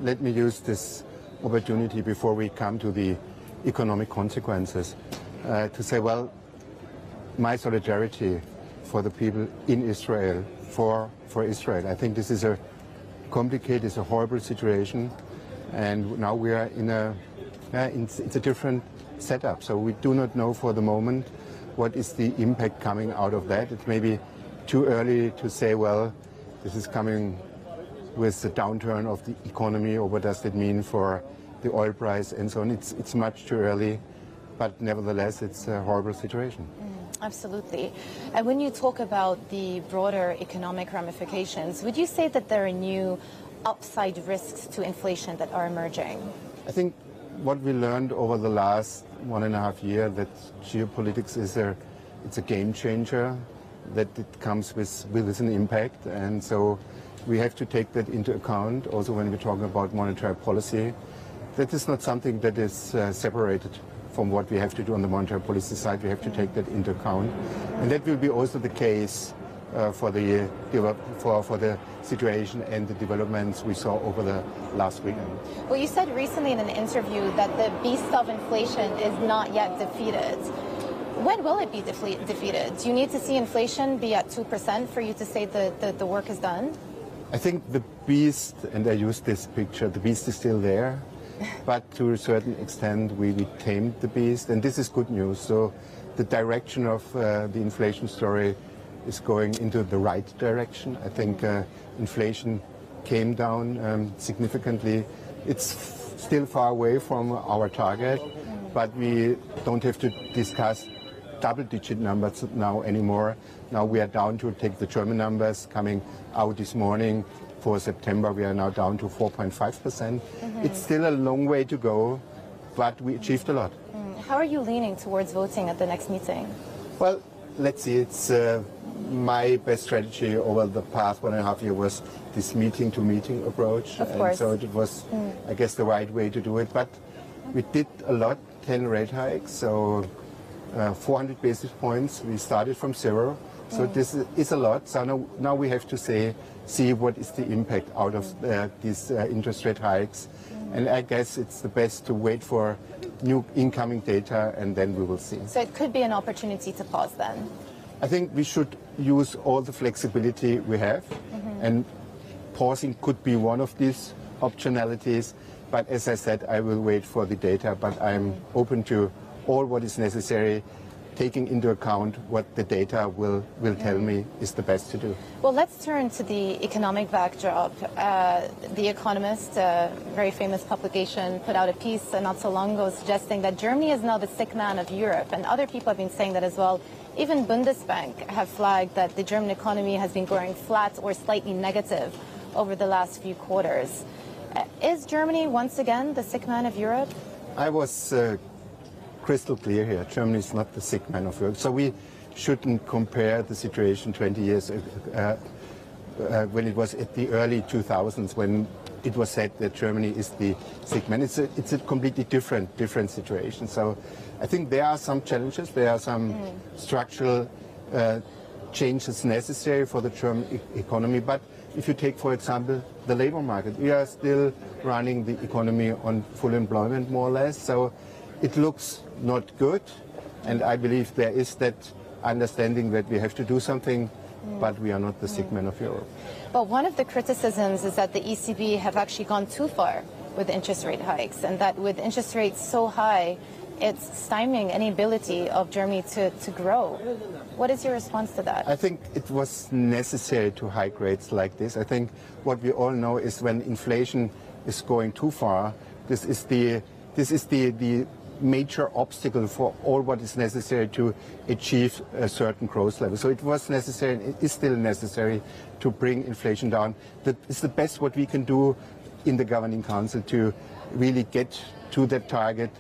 let me use this opportunity before we come to the economic consequences to say, well, my solidarity for the people in Israel, for Israel. I think this is a complicated, it's a horrible situation, and now we are in it's a different setup. So we do not know for the moment what is the impact coming out of that. It may be too early to say, well, this is coming with the downturn of the economy, or what does that mean for the oil price and so on. It's much too early, but nevertheless, it's a horrible situation. Absolutely. And when you talk about the broader economic ramifications, would you say that there are new upside risks to inflation that are emerging? I think what we learned over the last 1.5 years, that geopolitics it's a game changer, that it comes with an impact, and so we have to take that into account also when we're talking about monetary policy. That is not something that is separated from what we have to do on the monetary policy side. We have to take that into account, and that will be also the case for the situation and the developments we saw over the last weekend. Well, you said recently in an interview that the beast of inflation is not yet defeated. When will it be defeated? Do you need to see inflation be at 2% for you to say that the work is done? I think the beast, and I use this picture, the beast is still there, but to a certain extent we tamed the beast, and this is good news. So the direction of the inflation story is going into the right direction. I think inflation came down significantly. It's still far away from our target, but we don't have to discuss double-digit numbers now anymore. Now we are down to, take the German numbers coming out this morning for September, we are now down to 4.5%. It's still a long way to go, but we achieved a lot. How are you leaning towards voting at the next meeting? Well, let's see. It's my best strategy over the past 1.5 years was this meeting-to-meeting approach. Of course. And so it was, I guess, the right way to do it. But we did a lot, 10 rate hikes, so 400 basis points. We started from zero. So this is a lot. So now we have to see what is the impact out of these interest rate hikes. And I guess it's the best to wait for new incoming data, and then we will see. So it could be an opportunity to pause then? I think we should use all the flexibility we have, and pausing could be one of these optionalities. But as I said, I will wait for the data, but I'm open to all what is necessary, taking into account what the data will tell me is the best to do. Well, let's turn to the economic backdrop. The Economist, a very famous publication, put out a piece not so long ago suggesting that Germany is now the sick man of Europe, and other people have been saying that as well. Even Bundesbank have flagged that the German economy has been growing flat or slightly negative over the last few quarters. Is Germany once again the sick man of Europe? I was crystal clear here. Germany is not the sick man of Europe. So we shouldn't compare the situation 20 years when it was at the early 2000s, when it was said that Germany is the sick man. It's a completely different situation. So I think there are some challenges. There are some structural changes necessary for the German economy. But if you take, for example, the labor market, we are still running the economy on full employment, more or less. So it looks not good, and I believe there is that understanding that we have to do something, but we are not the sick man of Europe. But one of the criticisms is that the ECB have actually gone too far with interest rate hikes, and that with interest rates so high, it's stymieing any ability of Germany to grow. What is your response to that? I think it was necessary to hike rates like this. I think what we all know is when inflation is going too far, this is the major obstacle for all what is necessary to achieve a certain growth level. So it was necessary, and it is still necessary, to bring inflation down. That is the best what we can do in the Governing Council to really get to that target.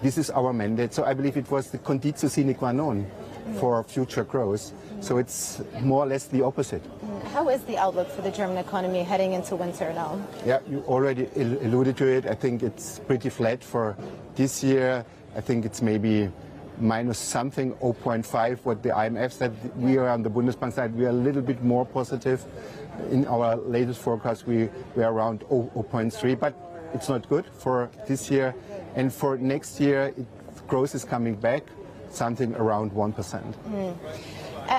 This is our mandate. So I believe it was the conditio sine qua non for future growth. So it's more or less the opposite. How is the outlook for the German economy heading into winter now? Yeah, you already alluded to it. I think it's pretty flat for this year. I think it's maybe minus something, 0.5, what the IMF said. We are on the Bundesbank side, we are a little bit more positive. In our latest forecast, we are around 0.3, but it's not good for this year. And for next year, growth is coming back, something around 1%.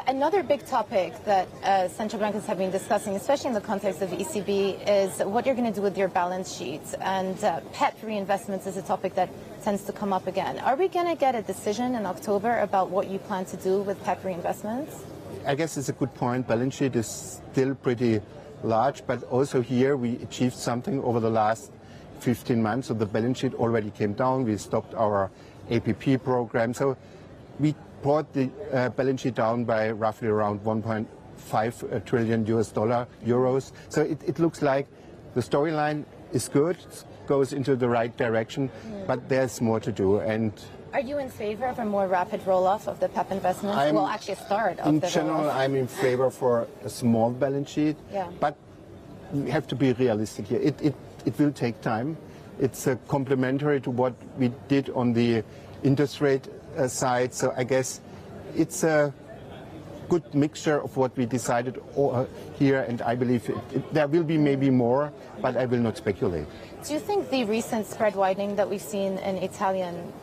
Another big topic that central bankers have been discussing, especially in the context of the ECB, is what you're going to do with your balance sheets. And PEP reinvestments is a topic that tends to come up again. Are we going to get a decision in October about what you plan to do with PEP reinvestments? I guess it's a good point. Balance sheet is still pretty large, but also here we achieved something over the last 15 months. So the balance sheet already came down. We stopped our APP program. So we brought the balance sheet down by roughly around 1.5 trillion euros. So it looks like the storyline is good, goes into the right direction, but there's more to do. And are you in favor of a more rapid roll-off of the PEP investments? Well, actually a start of in the general, roll-off. I'm in favor for a small balance sheet, but we have to be realistic here. It will take time. It's complementary to what we did on the interest rate side. So I guess it's a good mixture of what we decided here, and I believe there will be maybe more, but I will not speculate. Do you think the recent spread widening that we've seen in Italian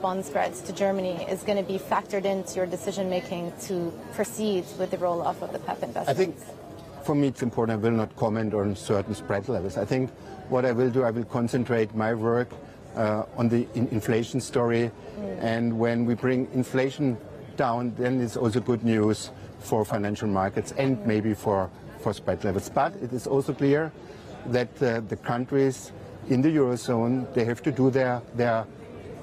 bond spreads to Germany is going to be factored into your decision-making to proceed with the roll-off of the PEP investments? I think for me it's important. I will not comment on certain spread levels. I think what I will do, I will concentrate my work on the inflation story, and when we bring inflation down, then it's also good news for financial markets and maybe for spread levels. But it is also clear that the countries in the Eurozone, they have to do their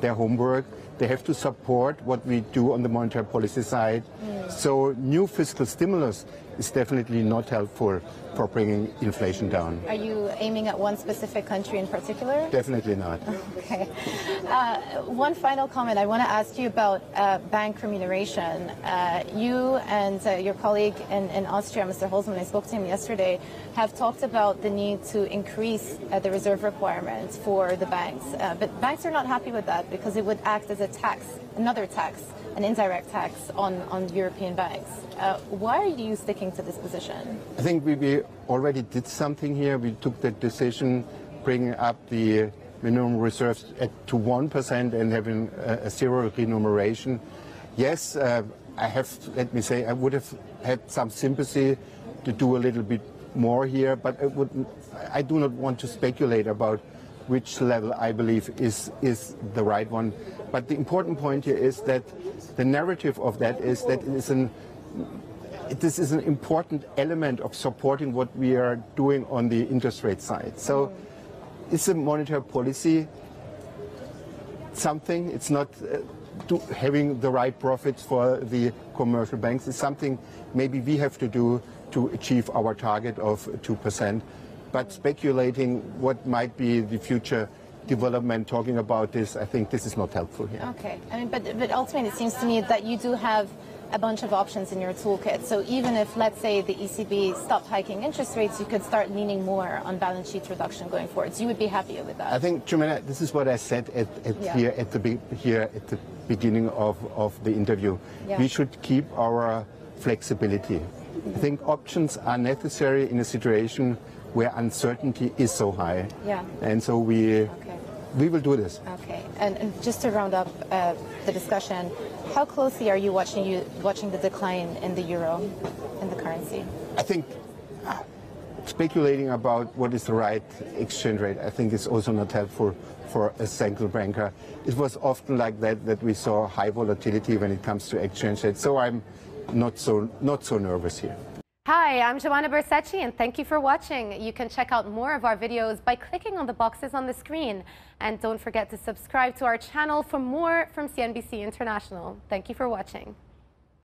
homework. They have to support what we do on the monetary policy side. So new fiscal stimulus is definitely not helpful for bringing inflation down. Are you aiming at one specific country in particular? Definitely not. Okay. One final comment. I want to ask you about bank remuneration. You and your colleague in Austria, Mr. Holzmann, I spoke to him yesterday, have talked about the need to increase the reserve requirements for the banks. But banks are not happy with that because it would act as a tax, another tax, an indirect tax on European banks. Why are you sticking to this position? I think we already did something here. We took the decision bringing up the minimum reserves to 1% and having a zero remuneration. Yes, let me say, I would have had some sympathy to do a little bit more here, but I do not want to speculate about which level I believe is the right one. But the important point here is that the narrative of that is that this is an important element of supporting what we are doing on the interest rate side. So it's a monetary policy something. It's not having the right profits for the commercial banks. It's something maybe we have to do to achieve our target of 2%. But speculating what might be the future development, talking about this, I think this is not helpful here. Okay, I mean, but ultimately it seems to me that you do have a bunch of options in your toolkit. So even if, let's say, the ECB stopped hiking interest rates, you could start leaning more on balance sheet reduction going forward. So you would be happy with that? I think, Jimena, this is what I said here at the beginning of the interview. Yeah. We should keep our flexibility. I think options are necessary in a situation where uncertainty is so high. Yeah. And so we will do this. Okay. And just to round up the discussion, how closely are you watching the decline in the euro, in the currency? I think speculating about what is the right exchange rate, I think is also not helpful for a central banker. It was often like that we saw high volatility when it comes to exchange rates. So I'm not so nervous here. Hi, I'm Joanna Bersecci, and thank you for watching. You can check out more of our videos by clicking on the boxes on the screen. And don't forget to subscribe to our channel for more from CNBC International. Thank you for watching.